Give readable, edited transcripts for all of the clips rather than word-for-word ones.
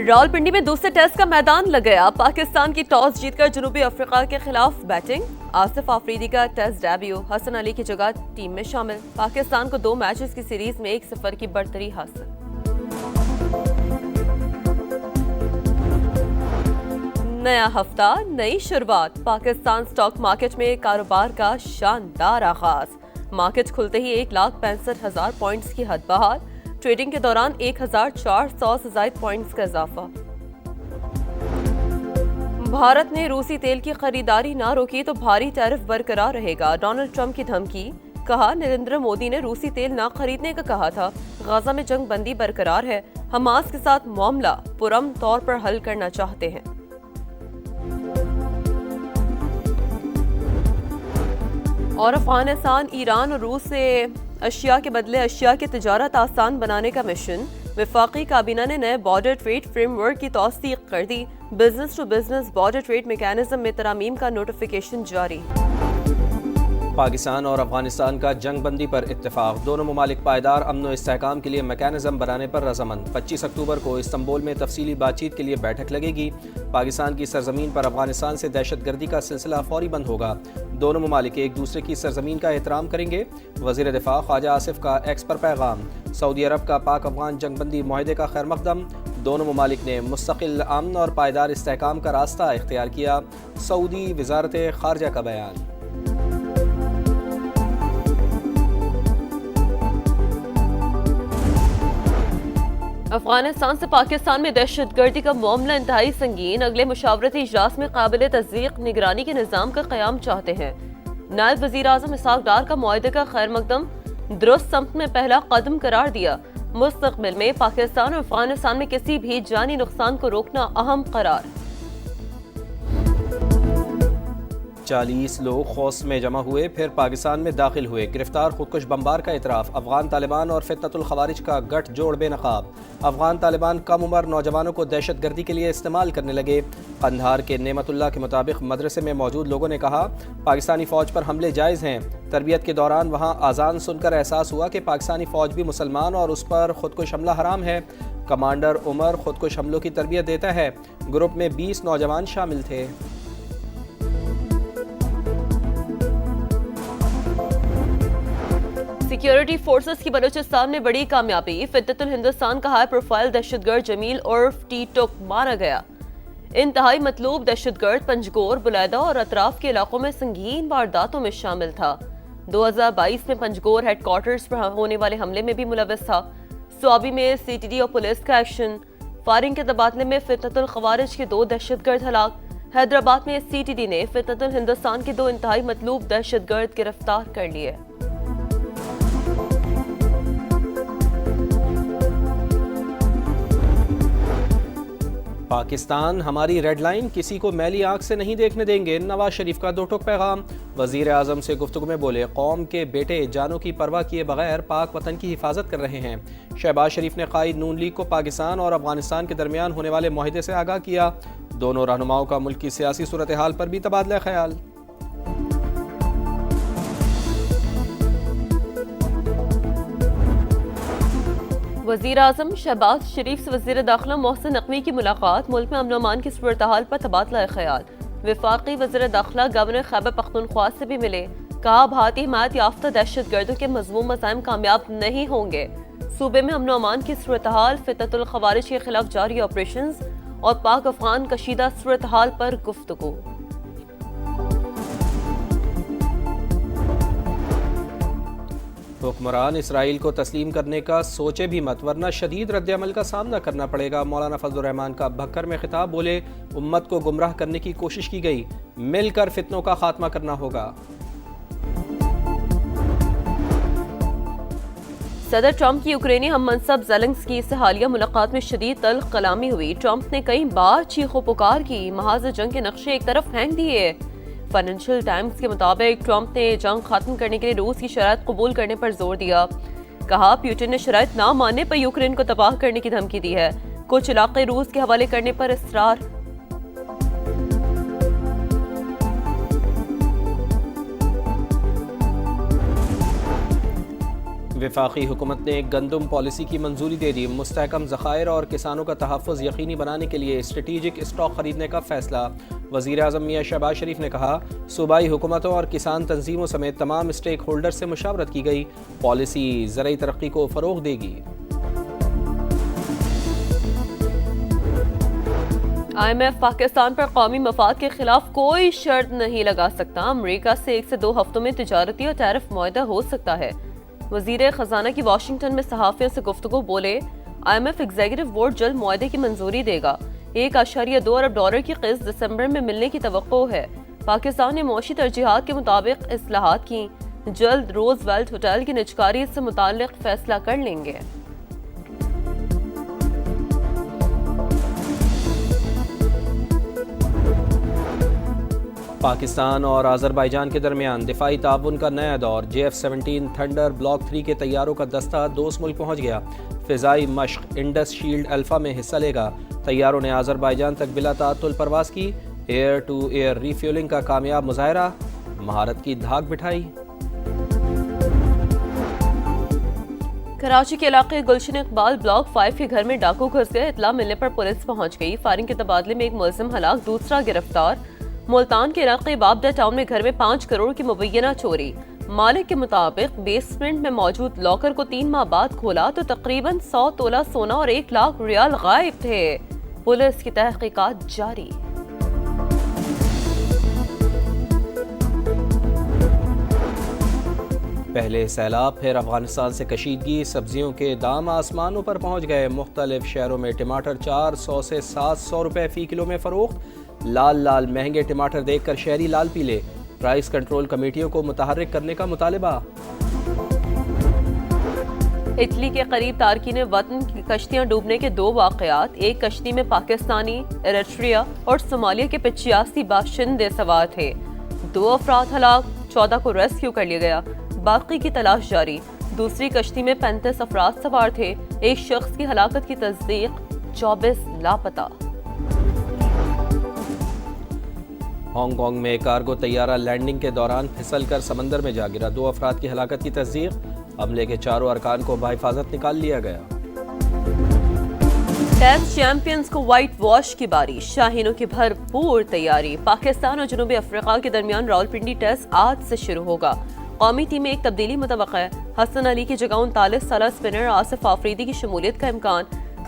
रावलपिंडी में दूसरे टेस्ट का मैदान लग गया। पाकिस्तान की टॉस जीतकर जनूबी अफ्रीका के खिलाफ बैटिंग। आसिफ आफरीदी का टेस्ट डेब्यू, हसन अली की जगह टीम में शामिल। पाकिस्तान को 2 मैचेस की सीरीज में 1-0 की बढ़तरी हासिल। नया हफ्ता, नई शुरुआत। पाकिस्तान स्टॉक मार्केट में कारोबार का शानदार आगाज। मार्केट खुलते ही 1,65,000 पॉइंट्स की हद बहाल। ट्रेडिंग के दौरान 1,400 से ज्यादा पॉइंट्स का इजाफा। भारत ने रूसी तेल की खरीदारी ना रोकी तो भारी टैरिफ बरकरार रहेगा। डोनाल्ड ट्रंप की धमकी। कहा, नरेंद्र मोदी ने रूसी तेल ना खरीदने का कहा था। गाजा में जंग बंदी बरकरार है। हमास के साथ मामला पुरअमन तौर पर हल करना चाहते हैं। और अफगानिस्तान, ईरान और रूस से अशिया के बदले अशिया की तिजारत आसान बनाने का मिशन। वफाकी काबीना ने नए बॉर्डर ट्रेड फ्रेमवर्क की तौसीक कर दी। Business to business border trade mechanism में तरामीम का नोटिफिकेशन जारी। पाकिस्तान और अफगानिस्तान का जंग बंदी पर इत्तेफाक। दोनों ममालिक पायदार अमन व इस्तेहकाम के लिए मैकेनिज्म बनाने पर रजामंद। 25 अक्टूबर को इस्तंबुल में तफसीली बातचीत के लिए बैठक लगेगी। पाकिस्तान की सरजमीन पर अफगानिस्तान से दहशतगर्दी का सिलसिला फौरी बंद होगा। दोनों ममालिक एक दूसरे की सरजमीन का एहतराम करेंगे। वज़ीर दिफा ख्वाजा आसिफ का एक्स पर पैगाम। सऊदी अरब का पाक अफगान जंग बंदी मुआहदे का खैर मकदम। दोनों ममालिक ने मुस्तकिल अमन और पायदार इस्तेहकाम का रास्ता इख्तियार किया। सऊदी वजारत खारजा का बयान। अफगानिस्तान से पाकिस्तान में दहशतगर्दी का मामला इंतहाई संगीन। अगले मुशावरती इजलास में काबिल तस्दीक निगरानी के निज़ाम का क़याम चाहते हैं। नायब वज़ीर आज़म इसहाक डार का मुआहदे का खैर मकदम दुरुस्त सम्त में पहला कदम करार दिया। मुस्तक़बिल में पाकिस्तान और अफगानिस्तान में किसी भी जानी नुकसान को रोकना अहम करार। 40 लोग खौस में जमा हुए, फिर पाकिस्तान में दाखिल हुए। गिरफ्तार खुदकुश बमबार का इतराफ़। अफगान तालिबान और फितनतुल खवारिज का गठ जोड़ बेनकाब। अफगान तालिबान कम उम्र नौजवानों को दहशतगर्दी के लिए इस्तेमाल करने लगे। कंधार के नेमतुल्लाह के मुताबिक मदरसे में मौजूद लोगों ने कहा, पाकिस्तानी फ़ौज पर हमले जायज़ हैं। तरबियत के दौरान वहाँ आज़ान सुनकर एहसास हुआ कि पाकिस्तानी फ़ौज भी मुसलमान और उस पर खुदकुश हमला हराम है। कमांडर उमर खुदकुश हमलों की तरबियत देता है। ग्रुप में 20 नौजवान शामिल थे। सिक्योरिटी फोर्सेस की बलूचिस्तान में बड़ी कामयाबी। फितनतुल हिंदुस्तान का हाई प्रोफाइल दहशतगर्द जमील उर्फ टीटुक मारा गया। इंतहाई मतलूब दहशतगर्द पंजगोर, बुलैदा और अतराफ के इलाकों में संगीन वारदातों में शामिल था। 2022 में पंजगोर हेडक्वार्टर्स पर होने वाले हमले में भी मुलव्वस था। स्वाबी में CTD और पुलिस का एक्शन। फायरिंग के तबादले में फितनतुल खवारिज के 2 दहशतगर्द हलाक। हैदराबाद में CTD ने फितनतुल हिंदुस्तान के 2 इंतहाई मतलूब दहशतगर्द गिरफ्तार कर लिए। पाकिस्तान हमारी रेड लाइन, किसी को मैली आंख से नहीं देखने देंगे। नवाज शरीफ का 2 टोक पैगाम। वजीर आजम से गुफ्तगू में बोले, कौम के बेटे जानों की परवाह किए बगैर पाक वतन की हिफाजत कर रहे हैं। शहबाज शरीफ ने कायद नून लीग को पाकिस्तान और अफगानिस्तान के दरमियान होने वाले मुआहदे से आगाह किया। दोनों रहनुमाओं का मुल्क की सियासी सूरत हाल पर भी तबादला ख्याल। वज़ीर आज़म शहबाज शरीफ से वज़ीर दाखिला मोहसिन नकवी की मुलाकात। मुल्क में अमन अमान की सूरत हाल पर तबादला ख्याल। वफाकी वज़ीर दाखिला गवर्नर खैबर पख्तूनख्वा से भी मिले। कहा, भारतीय हिमायत याफ्ता दहशतगर्दों के मज़मूम मज़ाहिम कामयाब नहीं होंगे। सूबे में अमन अमान की सूरत हाल, फितनतुल खवारिज के खिलाफ जारी ऑपरेशंस और पाक अफगान कशीदा सूरत हाल पर गुफ्तगू। हुक्मरान इसराइल को तस्लीम करने का सोचे भी मत, वरना शदीद रद्द-ए-अमल का सामना करना पड़ेगा। मौलाना फजलुर रहमान का भक्कर में खिताब। बोले, उम्मत को गुमराह करने की कोशिश की गई, मिलकर फितनों का खात्मा करना होगा। सदर ट्रंप की यूक्रेनी हम मनसब ज़ेलेंस्की से हालिया मुलाकात में शदीद तल्ख कलामी हुई। ट्रंप ने कई बार चीखो पुकार की। महाज जंग के नक्शे एक तरफ फेंक दिए। फाइनेंशियल टाइम्स के मुताबिक ट्रंप ने जंग खत्म करने के लिए रूस की शराइत कबूल करने पर जोर दिया। कहा, पुतिन ने शराइत ना मानने पर यूक्रेन को तबाह करने की धमकी दी है। कुछ इलाके रूस के हवाले करने पर इसरार। وفاقی حکومت نے گندم پالیسی کی منظوری دے دی، مستحکم ذخائر اور کسانوں کا تحفظ یقینی بنانے کے لیے اسٹریٹجک اسٹاک خریدنے کا فیصلہ۔ وزیر اعظم میاں شہباز شریف نے کہا، صوبائی حکومتوں اور کسان تنظیموں سمیت تمام اسٹیک ہولڈر سے مشاورت کی گئی، پالیسی زرعی ترقی کو فروغ دے گی۔ IMF پاکستان پر قومی مفاد کے خلاف کوئی شرط نہیں لگا سکتا، امریکہ سے 1 سے 2 ہفتوں میں تجارتی اور ٹیرف معاہدہ ہو سکتا ہے۔ وزیر خزانہ کی واشنگٹن میں صحافیوں سے گفتگو بولے، IMF ایگزیکٹو بورڈ جلد معاہدے کی منظوری دے گا۔ 1.2 ارب ڈالر کی قسط دسمبر میں ملنے کی توقع ہے۔ پاکستان نے معاشی ترجیحات کے مطابق اصلاحات کی، جلد روز ویلٹ ہوٹل کی نجکاری سے متعلق فیصلہ کر لیں گے۔ پاکستان اور آذربائیجان کے درمیان دفاعی تعاون کا نیا دور، JF-17 تھنڈر بلاک 3 کے طیاروں کا دستہ دوست ملک پہنچ گیا۔ فضائی مشق انڈس شیلڈ الفا میں حصہ لے گا۔ طیاروں نے آذربائیجان تک بلا تعطل پرواز کی، air to air refuelling کا کامیاب مظاہرہ، مہارت کی دھاک بٹھائی۔ کراچی کے علاقے گلشن اقبال بلاک 5 کے گھر میں ڈاکو گھس گئے، اطلاع ملنے پر پولیس پہنچ گئی۔ فائرنگ کے تبادلے میں ایک ملزم ہلاک، دوسرا گرفتار۔ ملتان کے علاقے بابڈا ٹاؤن میں گھر میں 5 کروڑ کی مبینہ چوری، مالک کے مطابق بیسمنٹ میں موجود لاکر کو 3 ماہ بعد کھولا تو تقریباً 100 تولہ سونا اور 1 لاکھ ریال غائب تھے۔ پولیس کی تحقیقات جاری۔ پہلے سیلاب، پھر افغانستان سے کشیدگی، سبزیوں کے دام آسمانوں پر پہنچ گئے۔ مختلف شہروں میں ٹماٹر 400 سے 700 روپے فی کلو میں فروخت۔ لال مہنگے ٹماٹر دیکھ کر شہری لال پیلے، پرائس کنٹرول کمیٹیوں کو متحرک کرنے کا مطالبہ۔ اٹلی کے قریب تارکین وطن کی کشتیاں ڈوبنے کے 2 واقعات، ایک کشتی میں پاکستانی، ایریٹریا اور صومالیہ کے 85 باشندے سوار تھے، 2 افراد ہلاک، 14 کو ریسکیو کر لیا گیا، باقی کی تلاش جاری۔ دوسری کشتی میں 35 افراد سوار تھے، ایک شخص کی ہلاکت کی تصدیق، 24 لاپتہ۔ ہانگ کانگ میں کارگو طیارہ لینڈنگ کے دوران پھسل کر سمندر میں جا گرا، 2 افراد کی ہلاکت کی تصدیق، حملے کے 4 ارکان کو بحفاظت نکال لیا گیا۔ ٹیسٹ چیمپئنز کو وائٹ واش کی باری، شاہینوں کی بھرپور تیاری۔ پاکستان اور جنوبی افریقہ کے درمیان راولپنڈی ٹیسٹ آج سے شروع ہوگا۔ قومی ٹیم میں ایک تبدیلی متوقع ہے، حسن علی کی جگہ 39 سالہ اسپنر آصف آفریدی کی شمولیت کا امکان۔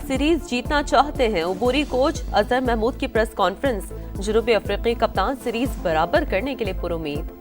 سیریز جیتنا چاہتے ہیں، عبوری کوچ اظہر محمود کی پریس کانفرنس۔ جنوبی افریقی کپتان سیریز برابر کرنے کے لیے پرامید۔